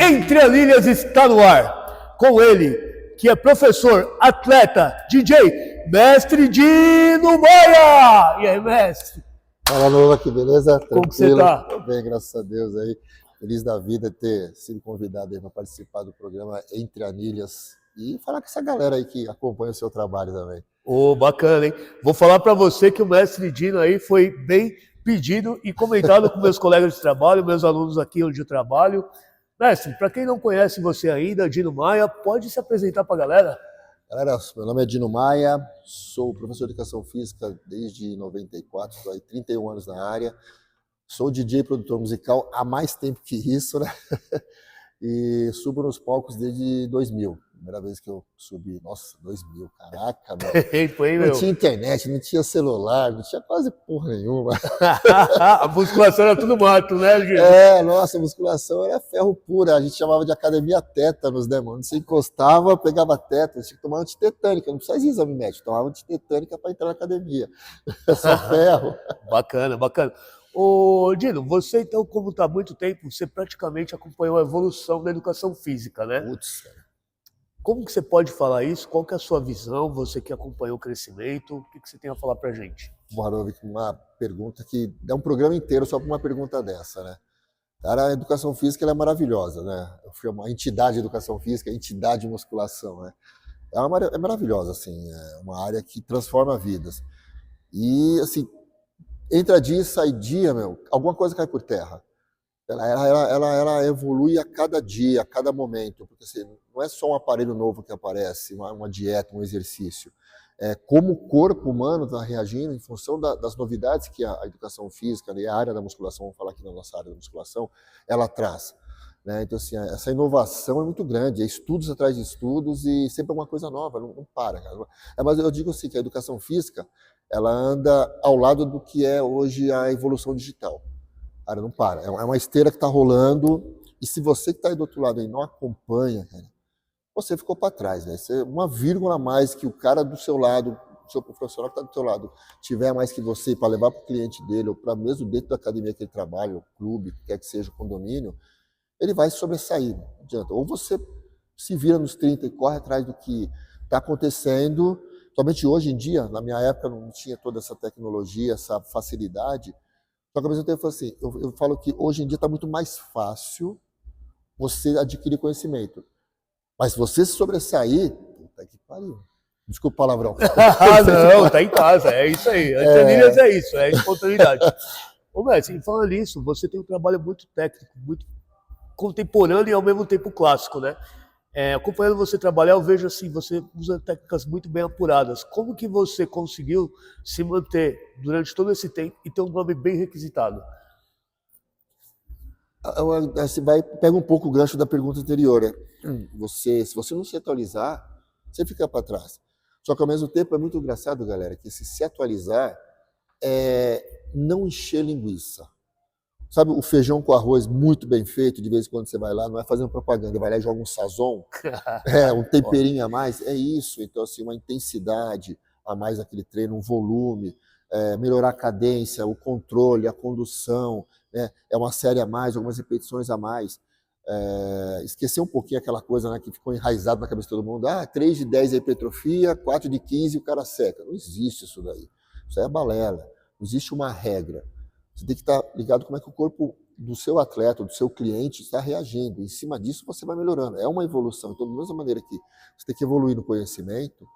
Entre Anilhas está no ar. Com ele, que é professor, atleta, DJ, mestre Dino Maia. E aí, mestre? Fala, Novak, beleza? Como que você tá? Tô bem, graças a Deus aí. Feliz da vida ter sido convidado aí para participar do programa Entre Anilhas e falar com essa galera aí que acompanha o seu trabalho também. Bacana, hein? Vou falar para você que o mestre Dino aí foi bem pedido e comentado com meus colegas de trabalho, meus alunos aqui onde eu trabalho. Mestre, para quem não conhece você ainda, Dino Maia, pode se apresentar para a galera? Galera, meu nome é Dino Maia, sou professor de Educação Física desde 94, estou aí 31 anos na área. Sou DJ e produtor musical há mais tempo que isso, né? E subo nos palcos desde 2000. Primeira vez que eu subi, nossa, 2000, caraca, meu. Não tinha internet, não tinha celular, não tinha quase porra nenhuma. A musculação era tudo mato, né, gente? Nossa, a musculação era ferro puro. A gente chamava de academia tétanos, né, mano? Você encostava, pegava tétanos, tinha que tomar antitetânica. Não precisa de exame médico, tomava antitetânica para entrar na academia. É só ferro. Bacana, bacana. Ô, Dino, você então, como está há muito tempo, você praticamente acompanhou a evolução da educação física, né? Putz, cara. Como que você pode falar isso? Qual que é a sua visão? Você que acompanhou o crescimento, o que você tem a falar pra gente? Marovic, uma pergunta que dá um programa inteiro só para uma pergunta dessa, né? Cara, a educação física ela é maravilhosa, né? Eu chamo a entidade de educação física, a entidade de musculação, né? É maravilhosa, assim, é uma área que transforma vidas. E, assim, entra dia e sai dia, meu, alguma coisa cai por terra. Ela evolui a cada dia, a cada momento, porque assim, não é só um aparelho novo que aparece, uma dieta, um exercício. É como o corpo humano está reagindo em função das novidades que a educação física e a área da musculação, vamos falar aqui na nossa área da musculação, ela traz. Né? Então, assim, essa inovação é muito grande, é estudos atrás de estudos e sempre uma coisa nova, não para. Cara. Mas eu digo assim, que a educação física, ela anda ao lado do que é hoje a evolução digital. Cara, não para. É uma esteira que está rolando e se você que está aí do outro lado aí não acompanha, cara, você ficou para trás. Né? Uma vírgula a mais que o cara do seu lado, o seu profissional que está do seu lado, tiver mais que você para levar para o cliente dele ou para mesmo dentro da academia que ele trabalha, o clube, quer que seja o condomínio, ele vai sobressair. Não adianta. Ou você se vira nos 30 e corre atrás do que está acontecendo. Somente hoje em dia, na minha época não tinha toda essa tecnologia, essa facilidade. Só que ao mesmo tempo, assim, eu falo que hoje em dia está muito mais fácil você adquirir conhecimento. Mas se você se sobressair, puta que pariu. Desculpa o palavrão. Não, tá em casa, é isso aí. Antes é isso, é espontaneidade. Ô, mestre, falando nisso, você tem um trabalho muito técnico, muito contemporâneo e ao mesmo tempo clássico, né? Acompanhando você trabalhar, eu vejo assim, você usa técnicas muito bem apuradas. Como que você conseguiu se manter durante todo esse tempo e ter um nome bem requisitado? Você pega um pouco o gancho da pergunta anterior. Né? Se você não se atualizar, você fica para trás. Só que ao mesmo tempo é muito engraçado, galera, que se atualizar é não encher linguiça. Sabe o feijão com arroz muito bem feito, de vez em quando você vai lá, não é fazendo propaganda, vai lá e joga um sazon, um temperinho a mais, é isso. Então, assim, uma intensidade a mais naquele treino, um volume, melhorar a cadência, o controle, a condução, né? É uma série a mais, algumas repetições a mais. Esquecer um pouquinho aquela coisa, né, que ficou enraizado na cabeça de todo mundo, 3 de 10 é hipertrofia, 4 de 15 o cara seca. Não existe isso daí. Isso aí é balela. Não existe uma regra. Você tem que estar ligado como é que o corpo do seu atleta, do seu cliente está reagindo. Em cima disso você vai melhorando. É uma evolução. Então, da mesma maneira que você tem que evoluir no conhecimento,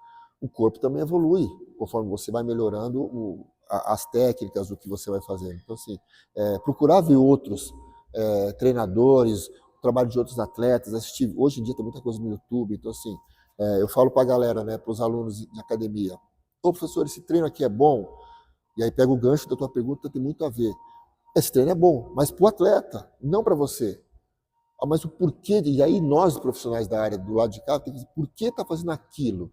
o corpo também evolui, conforme você vai melhorando as técnicas, o que você vai fazendo. Então, assim, procurar ver outros treinadores, o trabalho de outros atletas, assistir. Hoje em dia tem muita coisa no YouTube. Então, assim, eu falo para a galera, né, para os alunos de academia, ô professor, esse treino aqui é bom? E aí pega o gancho da tua pergunta, tem muito a ver. Esse treino é bom, mas para o atleta, não para você. Mas o porquê, e aí nós profissionais da área do lado de cá, tem que dizer, por que está fazendo aquilo?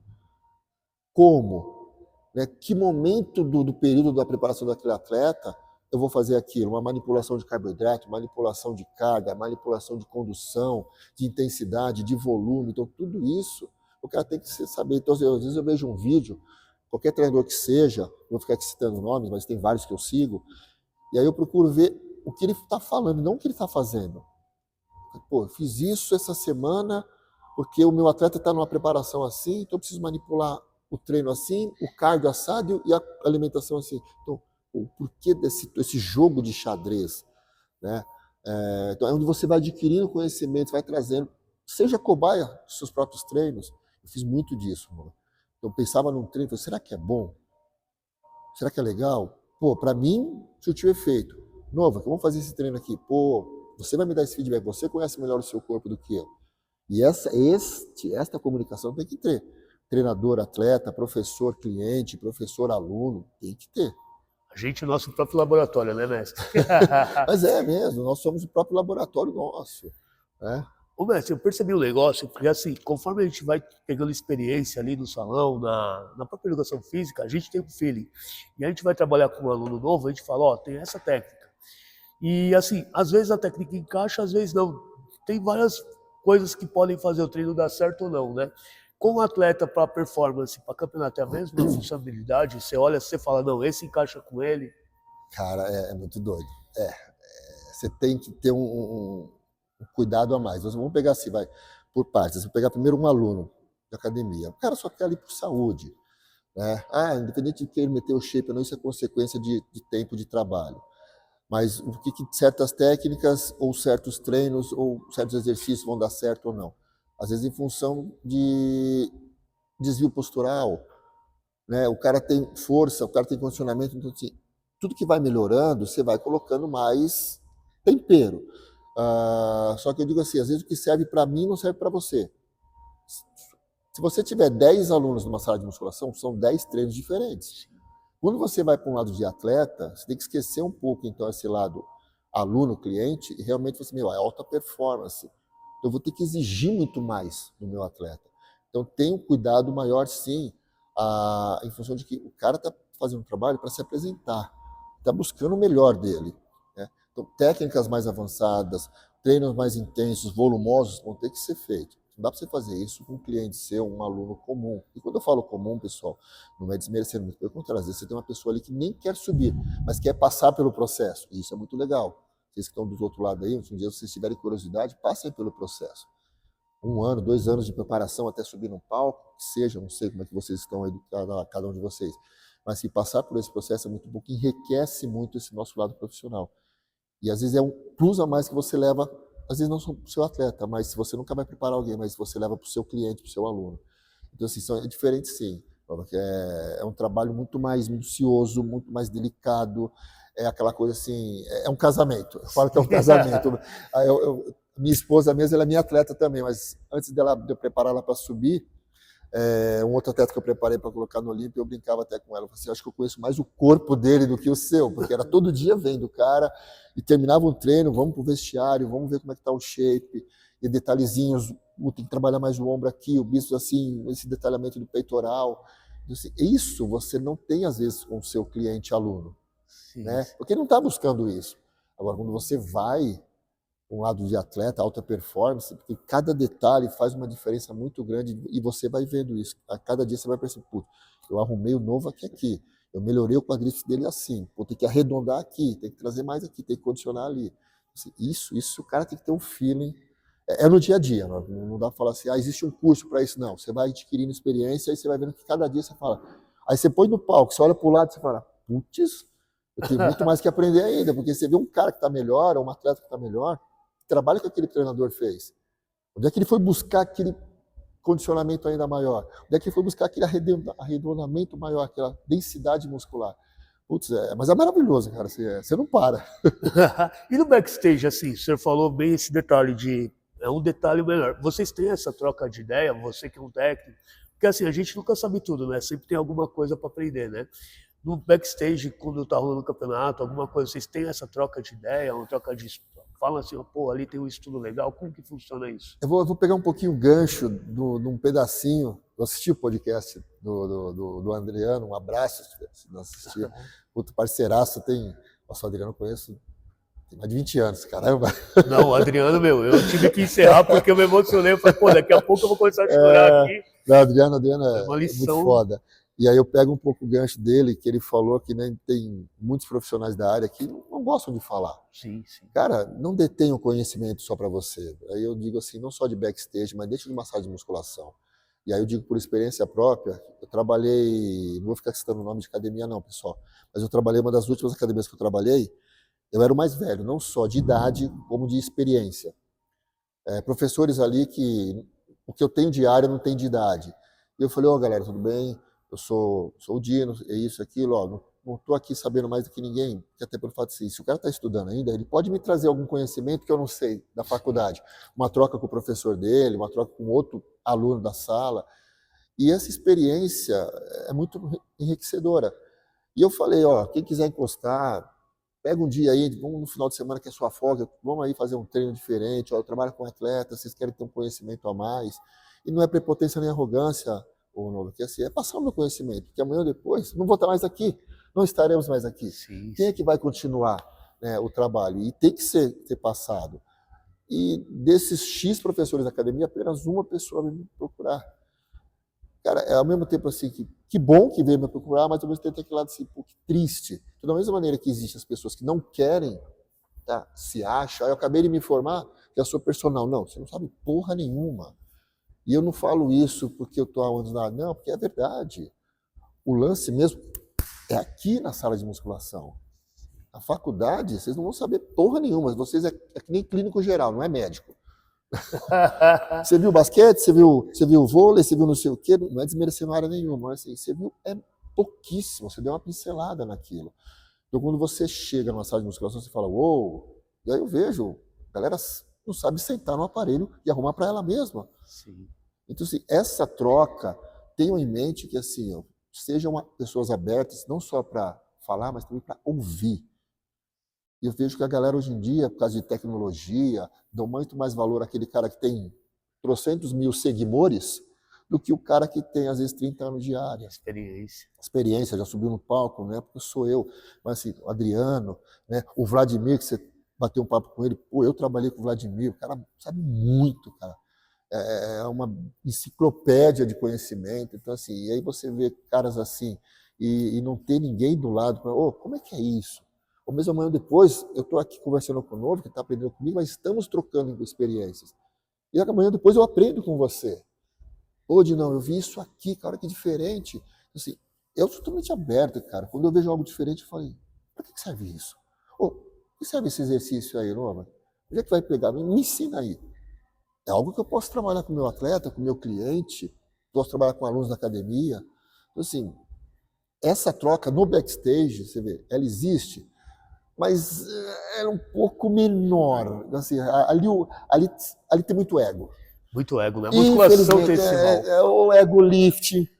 Como? Né? Que momento do período da preparação daquele atleta eu vou fazer aquilo? Uma manipulação de carboidrato, manipulação de carga, manipulação de condução, de intensidade, de volume. Então tudo isso o cara tem que saber. Então às vezes eu vejo um vídeo, qualquer treinador que seja, vou ficar aqui citando nomes, mas tem vários que eu sigo, e aí eu procuro ver o que ele está falando, não o que ele está fazendo. Pô, eu fiz isso essa semana porque o meu atleta está numa preparação assim, então eu preciso manipular o treino assim, o cardio assado e a alimentação assim. Então, o porquê desse jogo de xadrez, né? Então é onde você vai adquirindo conhecimento, vai trazendo, seja cobaia dos seus próprios treinos. Eu fiz muito disso, mano. Eu pensava num treino, falei, será que é bom? Será que é legal? Pô, para mim, surtiu efeito. Nova, vamos fazer esse treino aqui. Pô, você vai me dar esse feedback, você conhece melhor o seu corpo do que eu. E esta comunicação tem que ter. Treinador, atleta, professor, cliente, professor, aluno, tem que ter. A gente, nosso próprio laboratório, né, mestre? Mas é mesmo, nós somos o próprio laboratório nosso. Né? Ô, mestre, eu percebi um negócio, porque assim, conforme a gente vai pegando experiência ali no salão, na própria educação física, a gente tem um feeling. E a gente vai trabalhar com um aluno novo, a gente fala, ó, tem essa técnica. E assim, às vezes a técnica encaixa, às vezes não. Tem várias coisas que podem fazer o treino dar certo ou não, né? Com o atleta para performance, para campeonato é a mesma funcionalidade? Você olha, você fala, não, esse encaixa com ele. Cara, é muito doido. Você tem que ter um cuidado a mais. Vamos pegar assim, vai, por partes. Vou pegar primeiro um aluno de academia. O cara só quer ali por saúde. Né? Independente de que ele meter o shape ou não, isso é consequência de tempo de trabalho. Mas o que certas técnicas ou certos treinos ou certos exercícios vão dar certo ou não? Às vezes em função de desvio postural, né? O cara tem força, o cara tem condicionamento, então assim, tudo que vai melhorando, você vai colocando mais tempero. Só que eu digo assim, às vezes o que serve para mim não serve para você. Se você tiver 10 alunos numa sala de musculação, são 10 treinos diferentes. Quando você vai para um lado de atleta, você tem que esquecer um pouco, então, esse lado aluno-cliente e realmente você, é alta performance. Então, eu vou ter que exigir muito mais do meu atleta. Então, tenha um cuidado maior, sim, em função de que o cara está fazendo um trabalho para se apresentar, está buscando o melhor dele. Né? Então, técnicas mais avançadas, treinos mais intensos, volumosos, vão ter que ser feitos. Não dá para você fazer isso com um cliente seu, um aluno comum. E quando eu falo comum, pessoal, não é desmerecendo muito, pelo contrário, às vezes você tem uma pessoa ali que nem quer subir, mas quer passar pelo processo. E isso é muito legal. Vocês que estão do outro lado aí, um dia vocês tiverem curiosidade, passem pelo processo. 1 ano, 2 anos de preparação até subir no palco, que seja, não sei como é que vocês estão aí, cada um de vocês. Mas se passar por esse processo é muito bom, que enriquece muito esse nosso lado profissional. E às vezes é um plus a mais que você leva, às vezes não para o seu atleta, mas se você nunca vai preparar alguém, mas você leva para o seu cliente, para o seu aluno. Então, assim, é diferente sim. É um trabalho muito mais minucioso, muito mais delicado. É aquela coisa assim, é um casamento. Eu falo que é um casamento. Minha esposa mesmo, ela é minha atleta também, mas antes de eu preparar ela para subir, um outro atleta que eu preparei para colocar no Olímpia, eu brincava até com ela. Eu falei assim, acho que eu conheço mais o corpo dele do que o seu, porque era todo dia vendo o cara e terminava um treino, vamos pro vestiário, vamos ver como é que tá o shape, e detalhezinhos, tem que trabalhar mais o ombro aqui, o bíceps assim, esse detalhamento do peitoral. Assim, isso você não tem às vezes com o seu cliente aluno, né? Porque ele não está buscando isso. Agora, quando você vai um lado de atleta, alta performance, porque cada detalhe faz uma diferença muito grande e você vai vendo isso. A cada dia você vai perceber, putz, eu arrumei o novo aqui, eu melhorei o quadríceps dele assim, vou ter que arredondar aqui, tem que trazer mais aqui, tem que condicionar ali. Isso o cara tem que ter um feeling. É no dia a dia, não dá para falar assim, existe um curso para isso, não. Você vai adquirindo experiência e você vai vendo que cada dia você fala. Aí você põe no palco, você olha para o lado e você fala, putz, eu tenho muito mais que aprender ainda, porque você vê um cara que está melhor, ou um atleta que está melhor, trabalho que aquele treinador fez. Onde é que ele foi buscar aquele condicionamento ainda maior? Onde é que ele foi buscar aquele arredondamento maior, aquela densidade muscular? Putz, mas é maravilhoso, cara, você não para. E no backstage, assim, o senhor falou bem esse detalhe é um detalhe melhor. Vocês têm essa troca de ideia, você que é um técnico, porque assim, a gente nunca sabe tudo, né? Sempre tem alguma coisa para aprender, né? No backstage, quando tá rolando o campeonato, alguma coisa, vocês têm essa troca de ideia, uma troca de... Fala assim, pô, ali tem um estudo legal, como que funciona isso? Eu vou pegar um pouquinho o gancho de um pedacinho, eu assisti o podcast do Adriano, um abraço se não assistir, outro parceiraço, nossa, o Adriano eu conheço, tem mais de 20 anos, caramba. Não, o Adriano, eu tive que encerrar porque eu me emocionei, eu falei, pô, daqui a pouco eu vou começar a chorar aqui. Não, Adriano é uma lição. muito foda. E aí eu pego um pouco o gancho dele, que ele falou que, né, tem muitos profissionais da área que não gostam de falar. Sim, sim. Cara, não detém o conhecimento só para você. Aí eu digo assim, não só de backstage, mas dentro de massagem de musculação. E aí eu digo por experiência própria, eu trabalhei, não vou ficar citando o nome de academia não, pessoal, mas eu trabalhei, uma das últimas academias que eu trabalhei, eu era o mais velho, não só de idade, como de experiência. Professores ali que o que eu tenho de área não tem de idade. E eu falei, galera, tudo bem? Eu sou o Dino, é isso, aquilo, não estou aqui sabendo mais do que ninguém, porque até pelo fato de ser, se o cara está estudando ainda, ele pode me trazer algum conhecimento que eu não sei da faculdade. Uma troca com o professor dele, uma troca com outro aluno da sala. E essa experiência é muito enriquecedora. E eu falei, quem quiser encostar, pega um dia aí, vamos no final de semana que é sua folga, vamos aí fazer um treino diferente, eu trabalho com atletas, vocês querem ter um conhecimento a mais. E não é prepotência nem arrogância, que assim, é passar o meu conhecimento, porque amanhã ou depois não vou estar mais aqui, não estaremos mais aqui. Sim, Quem é que vai continuar, né, o trabalho? E tem que ser passado. E desses X professores da academia, apenas uma pessoa veio me procurar. Cara, é ao mesmo tempo assim, que bom que veio me procurar, mas ao mesmo tempo tem aquele lado assim, pô, que triste. Então, da mesma maneira que existem as pessoas que não querem, tá, se acham, eu acabei de me informar que eu sou personal. Não, você não sabe porra nenhuma. E eu não falo isso porque eu estou aonde nada, não, porque é verdade. O lance mesmo é aqui na sala de musculação. Na faculdade, vocês não vão saber porra nenhuma. Vocês é que nem clínico geral, não é médico. Você viu basquete, você viu vôlei, você viu não sei o quê, não é desmerecendo área nenhuma, mas assim, você viu pouquíssimo, você deu uma pincelada naquilo. Então quando você chega numa sala de musculação, você fala, uou, e aí eu vejo, a galera não sabe sentar no aparelho e arrumar para ela mesma. Sim. Então assim, essa troca, tenham em mente que assim, sejam pessoas abertas, não só para falar, mas também para ouvir. E eu vejo que a galera hoje em dia, por causa de tecnologia, dão muito mais valor àquele cara que tem trocentos mil seguidores do que o cara que tem, às vezes, 30 anos de área. Experiência, já subiu no palco, né? Porque sou eu. Mas assim, o Adriano, né? O Vladimir, que você bateu um papo com ele, pô, eu trabalhei com o Vladimir, o cara sabe muito, cara. É uma enciclopédia de conhecimento. Então, assim, e aí você vê caras assim, e não ter ninguém do lado, como é que é isso? Ou mesmo amanhã depois, eu estou aqui conversando com o novo, que está aprendendo comigo, mas estamos trocando experiências. E amanhã depois eu aprendo com você. Hoje não, eu vi isso aqui, cara, que diferente. Assim, eu sou totalmente aberto, cara. Quando eu vejo algo diferente, eu falei, para que serve isso? Ou, que serve esse exercício aí, Nova? Onde é que vai pegar? Me ensina aí. É algo que eu posso trabalhar com o meu atleta, com o meu cliente, posso trabalhar com alunos da academia. Então, assim, essa troca no backstage, você vê, ela existe, mas era um pouco menor. Assim, ali tem muito ego. Muito ego, né? A musculação tem esse mal. É o ego lift.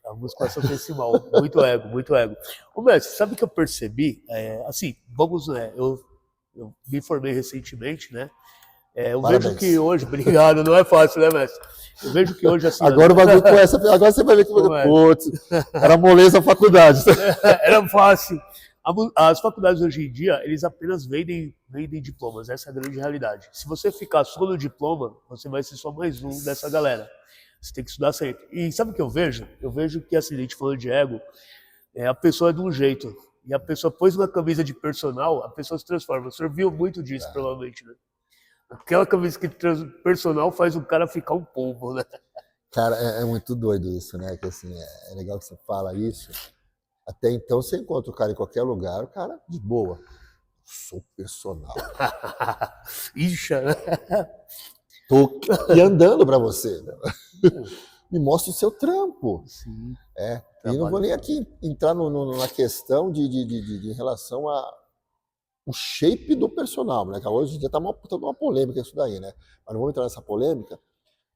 A musculação tem esse mal. Muito ego, muito ego. Ô, mestre, sabe o que eu percebi? Assim, vamos, né? Eu me formei recentemente, né? Eu vejo que hoje, obrigado, não é fácil, né, mestre? Eu vejo que hoje, assim... Agora o bagulho começa, agora você vai ver que putz, era moleza a faculdade. Era fácil. As faculdades hoje em dia, eles apenas vendem diplomas, essa é a grande realidade. Se você ficar só no diploma, você vai ser só mais um dessa galera. Você tem que estudar sempre. E sabe o que eu vejo? Eu vejo que, assim, a gente falando de ego, a pessoa é de um jeito. E a pessoa pôs uma camisa de personal, a pessoa se transforma. O senhor viu muito disso, provavelmente, né? Aquela camisa que personal faz o cara ficar um pombo, né? Cara, é muito doido isso, né? Que assim, é legal que você fala isso. Até então você encontra o cara em qualquer lugar, o cara de boa. Sou personal. Ixa, né? Tô e andando para você. Me mostra o seu trampo. Sim. E não vou nem aqui entrar na questão de relação o shape do personal, né? Que hoje em dia tá uma polêmica isso daí, né? Mas não vamos entrar nessa polêmica.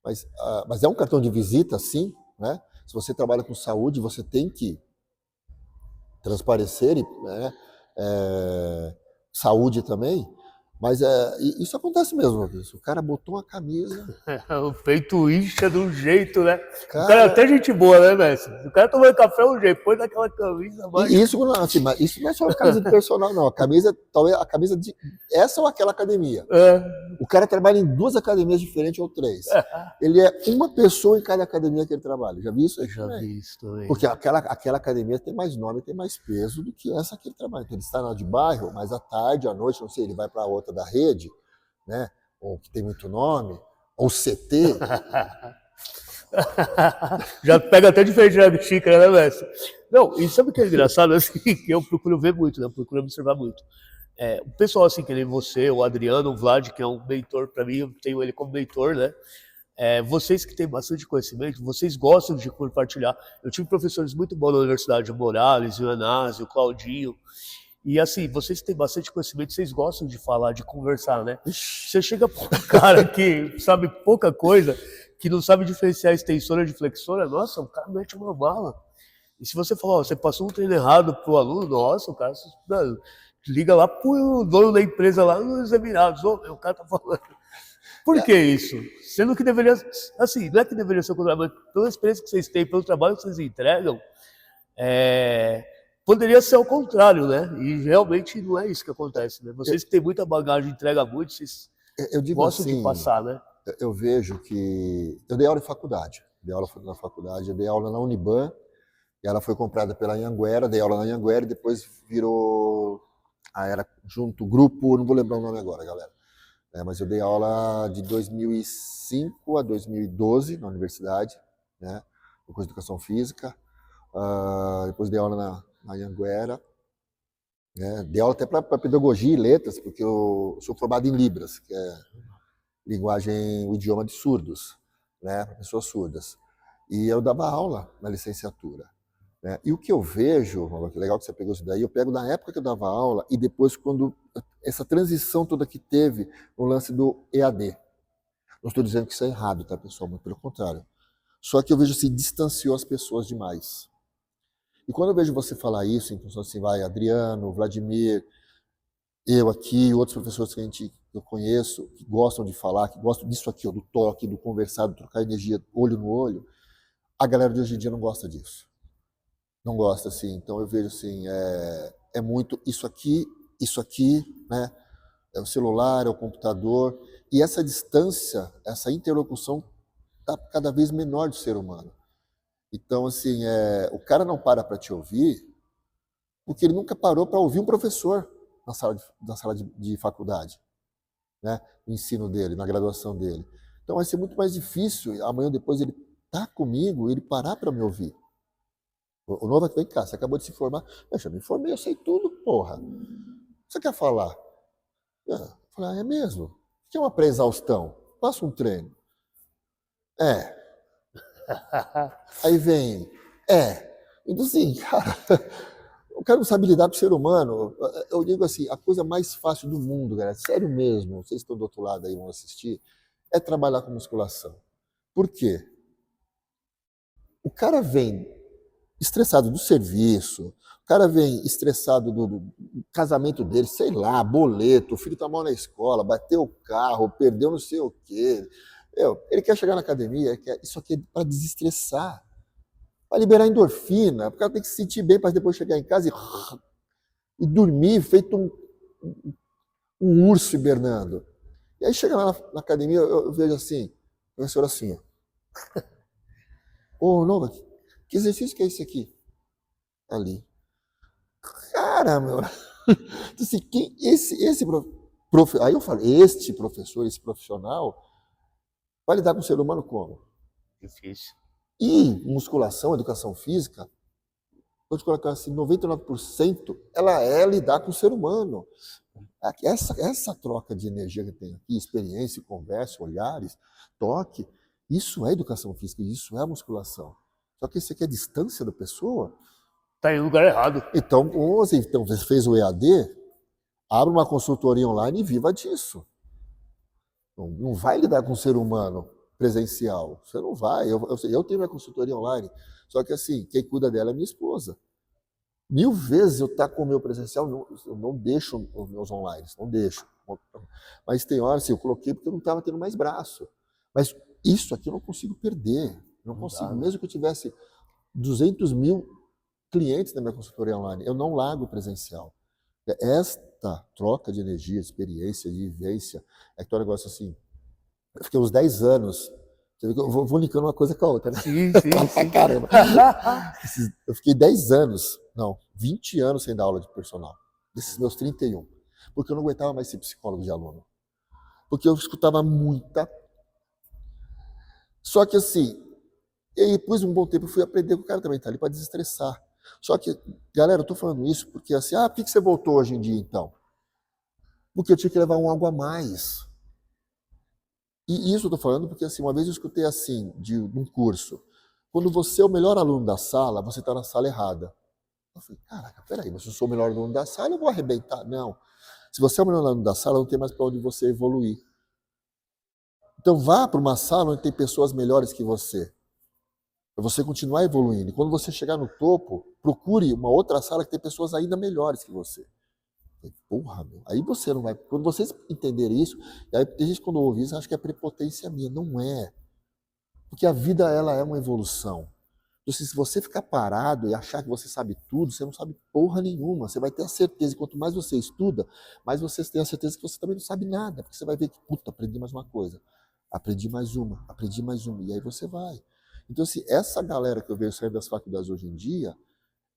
Mas é um cartão de visita, sim, né? Se você trabalha com saúde, você tem que transparecer, né? Saúde também, Mas isso acontece mesmo. O cara botou uma camisa. O peito incha de um jeito, né? O cara é Cara, até gente boa, né, mestre? O cara tomando café é um jeito, põe naquela camisa mais. e isso, assim, mas isso não é só a camisa do personal, não. A camisa, talvez a camisa de essa ou aquela academia. O cara trabalha em 2 academias diferentes ou 3. Ele é uma pessoa em cada academia que ele trabalha. Já viu isso? Já vi isso também. Porque aquela academia tem mais nome, tem mais peso do que essa que ele trabalha. Então, ele está na de bairro, mas à tarde, à noite, não sei, ele vai para outra da rede, né? Ou que tem muito nome, ou CT. Já pega até diferente na xícara, né, mestre? Não, e sabe o que é engraçado, assim, que eu procuro ver muito, né? Eu procuro observar muito. O pessoal, assim, que nem você, o Adriano, o Vlad, que é um mentor para mim, eu tenho ele como mentor, né? Vocês que têm bastante conhecimento, vocês gostam de compartilhar. Eu tive professores muito bons na universidade, o Morales, o Anásio, o Claudinho. E assim, vocês que têm bastante conhecimento, vocês gostam de falar, de conversar, né? Você chega para um cara que sabe pouca coisa, que não sabe diferenciar extensora de flexora, nossa, o cara mete uma bala. E se você falar, você passou um treino errado pro aluno, nossa, o cara liga lá pro dono da empresa lá nos Emirados, o cara tá falando. Por que isso? Sendo que deveria, assim, não é que deveria ser o contrário, mas pela experiência que vocês têm, pelo trabalho que vocês entregam, poderia ser ao contrário, né? E realmente não é isso que acontece, né? Vocês que têm muita bagagem, entregam muito, vocês gostam assim, de passar, né? Eu vejo que... Eu dei aula em faculdade. Dei aula na faculdade, eu dei aula na Uniban, e ela foi comprada pela Anhanguera, dei aula na Anhanguera, e depois virou... era junto, grupo, não vou lembrar o nome agora, galera. Mas eu dei aula de 2005 a 2012 na universidade, né? No curso de Educação Física. Depois dei aula na Anhanguera. Né? Dei aula até para pedagogia e letras, porque eu sou formado em Libras, que é linguagem, o idioma de surdos, né? Para pessoas surdas. E eu dava aula na licenciatura. Né? E o que eu vejo, que legal que você pegou isso daí, eu pego na época que eu dava aula e depois quando essa transição toda que teve no lance do EAD. Não estou dizendo que isso é errado, tá, pessoal? Muito pelo contrário. Só que eu vejo assim, distanciou as pessoas demais. E quando eu vejo você falar isso, então assim, vai, Adriano, Vladimir, eu aqui, outros professores que eu conheço, que gostam de falar, que gostam disso aqui, ó, do toque, do conversar, do trocar energia olho no olho, a galera de hoje em dia não gosta disso. Não gosta, assim. Então eu vejo assim, é muito isso aqui, né? É o celular, é o computador. E essa distância, essa interlocução está cada vez menor do ser humano. Então, assim, o cara não para te ouvir porque ele nunca parou para ouvir um professor na sala de faculdade, né? No ensino dele, na graduação dele. Então vai ser muito mais difícil, amanhã ou depois ele tá comigo, ele parar para me ouvir. O novo vem cá, você acabou de se formar. Eu já me formei, eu sei tudo, porra. Você quer falar? Eu falei, é mesmo? O que é uma pré-exaustão? Passa um treino. Aí vem, Então assim, cara, o cara não sabe lidar com o ser humano. Eu digo assim, a coisa mais fácil do mundo, galera, sério mesmo, vocês estão do outro lado aí, vão assistir, é trabalhar com musculação. Por quê? O cara vem estressado do serviço, o cara vem estressado do casamento dele, sei lá, boleto, o filho tá mal na escola, bateu o carro, perdeu não sei o quê. Ele quer chegar na academia, isso aqui é para desestressar, para liberar endorfina, porque o cara tem que se sentir bem para depois chegar em casa e dormir feito um urso hibernando. E aí chega lá na academia, eu vejo assim, o professor assim, ô, Nova, que exercício que é esse aqui? Ali. Cara, meu. Então, assim, aí eu falei, este professor, esse profissional, vai lidar com o ser humano como? Difícil. E musculação, educação física, pode colocar assim, 99% ela é lidar com o ser humano. Essa troca de energia que tem aqui, experiência, conversa, olhares, toque, isso é educação física, isso é musculação. Só que isso aqui é a distância da pessoa. Tá em lugar errado. Então, você fez o EAD, abre uma consultoria online e viva disso. Não vai lidar com o ser humano presencial. Você não vai. Eu tenho minha consultoria online, só que assim, quem cuida dela é minha esposa. 1000 vezes eu estar com o meu presencial, eu não deixo os meus online, não deixo. Mas tem horas, assim, eu coloquei porque eu não estava tendo mais braço. Mas isso aqui eu não consigo perder. Não consigo. dá, né? Mesmo que eu tivesse 200 mil clientes na minha consultoria online, eu não largo o presencial. Esta troca de energia, experiência, de vivência, é que é um negócio assim. Eu fiquei uns 10 anos. Você vê que eu vou linkando uma coisa com a outra, né? Sim, sim, Falo pra sim. caramba. Eu fiquei 10 anos, não, 20 anos sem dar aula de personal. Desses meus 31. Porque eu não aguentava mais ser psicólogo de aluno. Porque eu escutava muita. Só que assim, e aí, depois de um bom tempo, eu fui aprender com o cara também, tá ali para desestressar. Só que, galera, eu tô falando isso porque assim, por que você voltou hoje em dia então? Porque eu tinha que levar um algo a mais. E isso eu tô falando porque assim, uma vez eu escutei assim, de um curso, quando você é o melhor aluno da sala, você está na sala errada. Eu falei, caraca, peraí, mas se eu sou o melhor aluno da sala, eu vou arrebentar. Não. Se você é o melhor aluno da sala, não tem mais para onde você evoluir. Então vá para uma sala onde tem pessoas melhores que você. Para você continuar evoluindo. E quando você chegar no topo, procure uma outra sala que tem pessoas ainda melhores que você. Porra, meu. Aí você não vai. Quando vocês entenderem isso, e aí tem gente quando ouve isso, acha que é prepotência minha. Não é. Porque a vida, ela é uma evolução. Então, se você ficar parado e achar que você sabe tudo, você não sabe porra nenhuma. Você vai ter a certeza, e quanto mais você estuda, mais você tem a certeza que você também não sabe nada. Porque você vai ver que, puta, aprendi mais uma coisa. Aprendi mais uma, aprendi mais uma. E aí você vai. Então, assim, essa galera que eu vejo saindo das faculdades hoje em dia,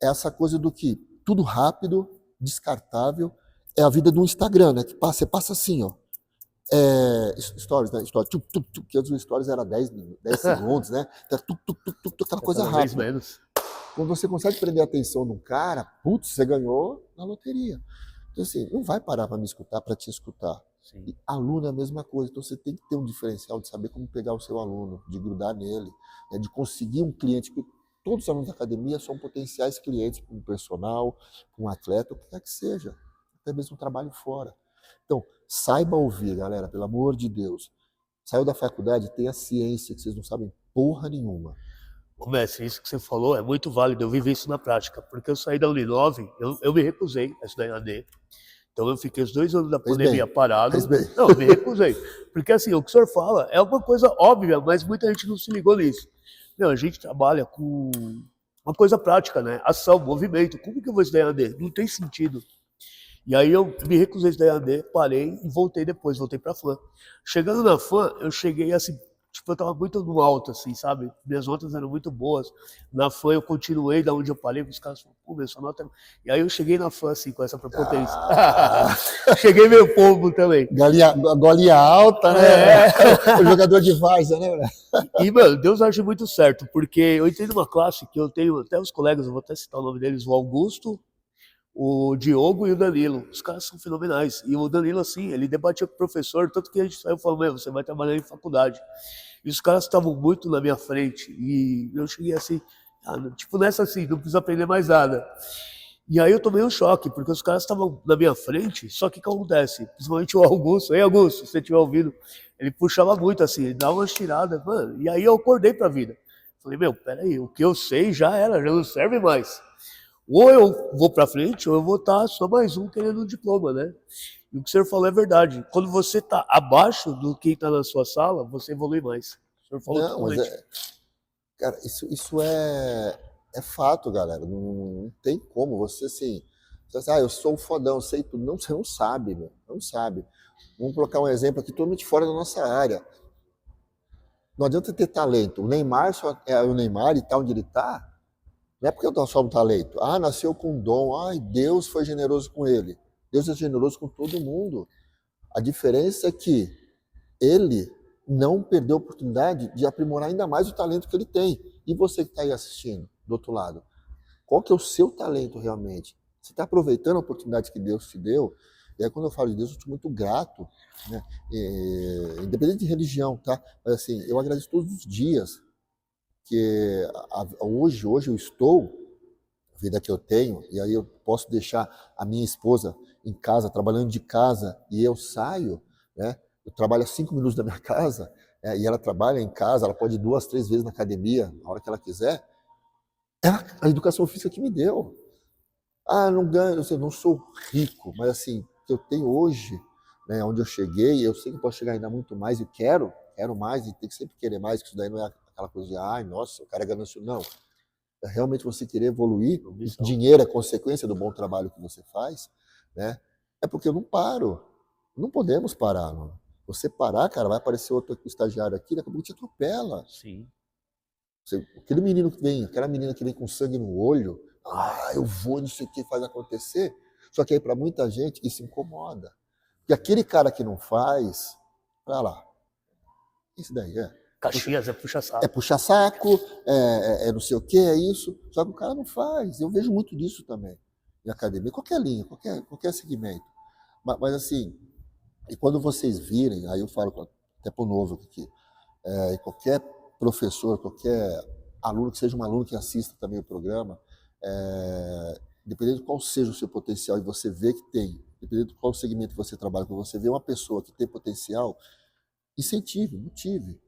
é essa coisa do que tudo rápido, descartável, é a vida do Instagram, né? Que você passa assim, ó. Stories, né? Stories, que antes o Stories era 10 segundos, né? Então, aquela coisa Cada vez rápida. menos. Quando você consegue prender a atenção de um cara, putz, você ganhou na loteria. Então, assim, não vai parar para me escutar, para te escutar. Sim. E aluno é a mesma coisa. Então, você tem que ter um diferencial de saber como pegar o seu aluno, de grudar nele, né? De conseguir um cliente. Porque todos os alunos da academia são potenciais clientes para um personal, para um atleta, o que quer que seja. Até mesmo um trabalho fora. Então, saiba ouvir, galera, pelo amor de Deus. Saiu da faculdade, tenha ciência que vocês não sabem porra nenhuma. Ô, mestre, isso que você falou é muito válido, eu vivi isso na prática, porque eu saí da Uninove, eu me recusei a estudar em AD, então eu fiquei os 2 anos da Fez pandemia bem, parado. fez bem. Não, eu me recusei, porque assim, o que o senhor fala é uma coisa óbvia, mas muita gente não se ligou nisso. Meu, a gente trabalha com uma coisa prática, né? Ação, movimento, como que eu vou estudar em AD? Não tem sentido. E aí eu me recusei a estudar em AD, parei e voltei depois, voltei pra FAM. Chegando na FAM, eu cheguei assim, tipo, eu tava muito no alto, assim, sabe? Minhas notas eram muito boas. Na FAM eu continuei da onde eu parei, os caras falaram, pô, meu, sua nota... E aí eu cheguei na FAM, assim, com essa prepotência. Cheguei meio pombo também. Golinha alta, né? O jogador de várzea, né? E, mano, Deus age muito certo, porque eu entrei numa classe que eu tenho até os colegas, eu vou até citar o nome deles, o Augusto, o Diogo e o Danilo. Os caras são fenomenais. E o Danilo, assim, ele debatia com o professor, tanto que a gente saiu falando, meu, você vai trabalhar em faculdade. E os caras estavam muito na minha frente. E eu cheguei assim, tipo nessa assim, não precisa aprender mais nada. E aí eu tomei um choque, porque os caras estavam na minha frente, só que o que acontece? Principalmente o Augusto, ei Augusto, se você estiver ouvindo, ele puxava muito assim, ele dava umas tiradas, mano, e aí eu acordei pra vida. Falei, meu, peraí, o que eu sei já era, já não serve mais. Ou eu vou pra frente, ou eu vou estar só mais um querendo um diploma, né? E o que o senhor falou é verdade. Quando você tá abaixo do que tá na sua sala, você evolui mais. O senhor falou Não, mas totalmente. cara, isso é fato, galera. Não tem como você assim. Você, eu sou o fodão, sei tudo. Não, você não sabe, meu. Não sabe. Vamos colocar um exemplo aqui, totalmente fora da nossa área. Não adianta ter talento. O Neymar só é o Neymar e tá onde ele tá. Não é porque eu só um talento. Nasceu com um dom. Ai, Deus foi generoso com ele. Deus é generoso com todo mundo. A diferença é que ele não perdeu a oportunidade de aprimorar ainda mais o talento que ele tem. E você que está aí assistindo, do outro lado, qual que é o seu talento realmente? Você está aproveitando a oportunidade que Deus te deu? E aí quando eu falo de Deus, eu estou muito grato, né? Independente de religião, tá? Mas assim, eu agradeço todos os dias que hoje eu estou, a vida que eu tenho, e aí eu posso deixar a minha esposa em casa, trabalhando de casa, e eu saio, né? Eu trabalho a 5 minutos da minha casa, e ela trabalha em casa, ela pode ir 2, 3 vezes na academia, na hora que ela quiser. É a educação física que me deu. Não ganho, eu não sou rico, mas assim, o que eu tenho hoje, né, onde eu cheguei, eu sei que eu posso chegar ainda muito mais e quero mais, e tem que sempre querer mais, que isso daí não é aquela coisa de, ai, nossa, o cara é ganancioso. Não. É realmente você querer evoluir, dinheiro é consequência do bom trabalho que você faz, né? É porque eu não paro. Não podemos parar, mano. Você parar, cara, vai aparecer outro estagiário aqui, daqui a pouco te atropela. Sim. Aquele menino que vem, aquela menina que vem com sangue no olho, eu vou, não sei o que, faz acontecer. Só que aí para muita gente isso incomoda. Porque aquele cara que não faz, pra lá. Isso daí Caxias é puxa-saco. é puxar saco, é não sei o que, é isso. Só que o cara não faz. Eu vejo muito disso também em academia, qualquer linha, qualquer segmento. Mas assim, e quando vocês virem, aí eu falo até para o novo aqui, qualquer professor, qualquer aluno, que seja um aluno que assista também o programa, independente de qual seja o seu potencial e você vê que tem, independente de qual segmento que você trabalha, quando você vê uma pessoa que tem potencial, incentive, motive.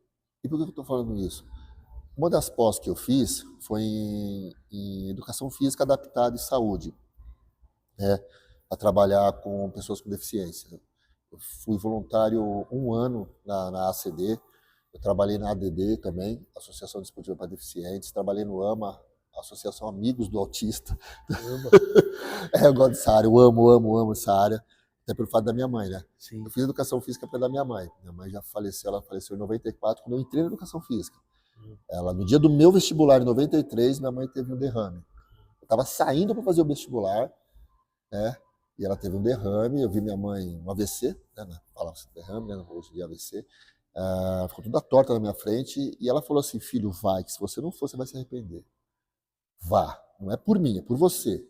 E por que eu estou falando isso? Uma das pós que eu fiz foi em Educação Física Adaptada e Saúde, né, para trabalhar com pessoas com deficiência. Eu fui voluntário 1 ano na ACD, eu trabalhei na ADD também, Associação Desportiva para Deficientes, trabalhei no AMA, Associação Amigos do Autista. Eu gosto dessa área, eu amo essa área, até pelo fato da minha mãe, né? Sim. Eu fiz Educação Física pela minha mãe. Minha mãe já faleceu, ela faleceu em 94, quando eu entrei na Educação Física. Ela, no dia do meu vestibular, em 93, minha mãe teve um derrame. Eu estava saindo para fazer o vestibular, né? E ela teve um derrame. Eu vi minha mãe um AVC, né? Falava-se derrame, né? Hoje de AVC. Ficou toda torta na minha frente. E ela falou assim: filho, vai, que se você não for, você vai se arrepender. Vá. Não é por mim, é por você.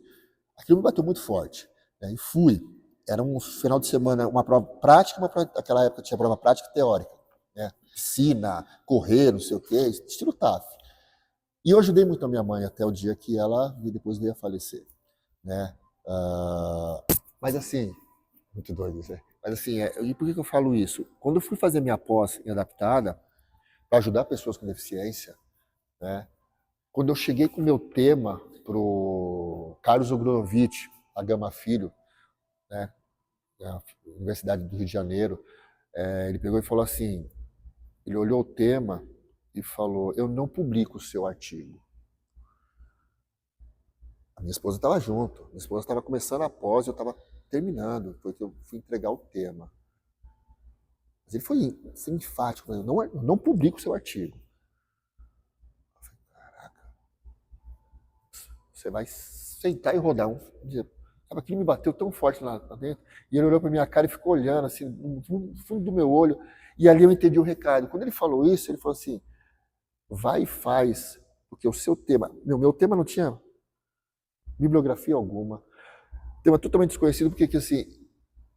Aquilo me bateu muito forte, né? E fui. Era um final de semana, uma prova prática, naquela época tinha prova prática e teórica, né? Piscina, correr, não sei o quê, estilo TAF. E eu ajudei muito a minha mãe até o dia que ela depois veio a falecer, né? Mas assim, muito doido isso, né? Mas assim, e por que eu falo isso? Quando eu fui fazer minha pós em adaptada, para ajudar pessoas com deficiência, né? Quando eu cheguei com o meu tema pro Carlos Ogronovich, a Gama Filho, né? Da Universidade do Rio de Janeiro, ele pegou e falou assim, ele olhou o tema e falou: eu não publico o seu artigo. A minha esposa estava junto, minha esposa estava começando a pós, eu estava terminando, foi que eu fui entregar o tema. Mas ele foi assim, enfático, eu não publico o seu artigo. Eu falei: caraca, você vai sentar e rodar um dia. Aquilo me bateu tão forte lá dentro. E ele olhou para minha cara e ficou olhando assim, no fundo do meu olho. E ali eu entendi o recado. Quando ele falou isso, ele falou assim: vai e faz, porque o seu tema, meu tema não tinha bibliografia alguma, tema totalmente desconhecido, porque assim,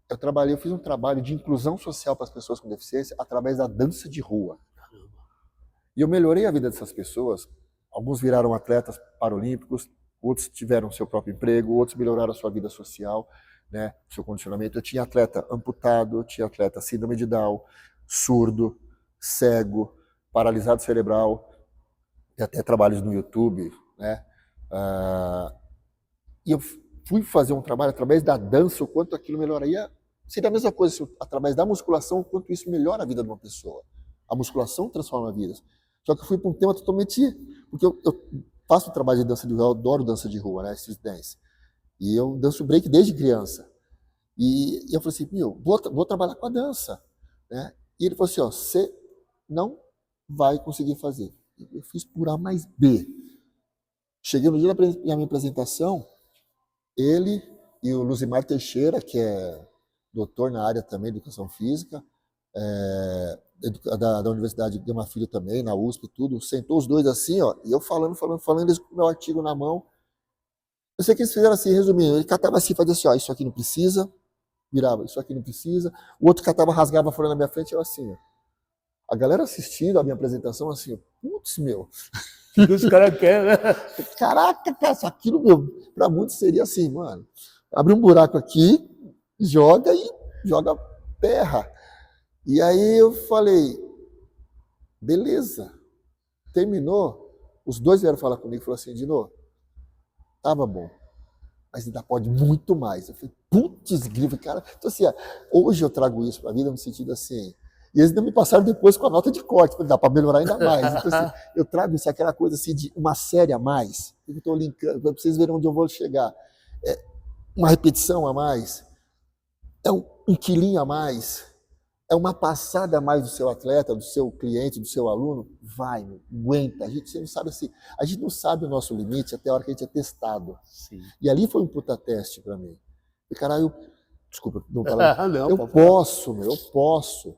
eu fiz um trabalho de inclusão social para as pessoas com deficiência através da dança de rua. E eu melhorei a vida dessas pessoas. Alguns viraram atletas paralímpicos, outros tiveram seu próprio emprego, outros melhoraram a sua vida social, né, seu condicionamento. Eu tinha atleta amputado, eu tinha atleta síndrome de Down, surdo, cego, paralisado cerebral, e até trabalhos no YouTube, né? E eu fui fazer um trabalho através da dança, o quanto aquilo melhoraria. Seria a mesma coisa, através da musculação, o quanto isso melhora a vida de uma pessoa. A musculação transforma vidas. Só que eu fui para um tema totalmente... Porque eu faço um trabalho de dança de rua, eu adoro dança de rua, né? Street dance. E eu danço break desde criança. E eu falei assim, vou trabalhar com a dança, né? E ele falou assim, você não vai conseguir fazer. Eu fiz por A mais B. Cheguei no dia da minha apresentação, ele e o Luzimar Teixeira, que é doutor na área também de educação física, da Universidade de Gama Filho também, na USP e tudo, sentou os dois assim, e eu falando, eles com o meu artigo na mão. Eu sei que eles fizeram assim, resumindo, ele catava assim, fazia assim, isso aqui não precisa, virava, isso aqui não precisa, o outro catava, rasgava a folha na minha frente, eu assim, A galera assistindo a minha apresentação assim, putz, meu. O que os caras querem, né? Caraca, cara, aquilo, pra muitos seria assim, mano, abre um buraco aqui, joga terra. E aí eu falei, beleza, terminou, os dois vieram falar comigo e falaram assim, Dino, tava bom, mas ainda pode muito mais. Eu falei, putz, grilo, cara. Então, assim, hoje eu trago isso para a vida no sentido assim. E eles ainda me passaram depois com a nota de corte, falei, dá para melhorar ainda mais. Então, assim, eu trago isso, aquela coisa assim de uma série a mais. Eu estou linkando, para vocês verem onde eu vou chegar. Uma repetição a mais, é um quilinho a mais, é uma passada a mais do seu atleta, do seu cliente, do seu aluno. Vai, meu, aguenta. Você não sabe assim, a gente não sabe o nosso limite até a hora que a gente é testado. Sim. E ali foi um puta teste para mim. E, caralho, desculpa, não falar. Não, Eu pode falar. posso, meu, eu posso.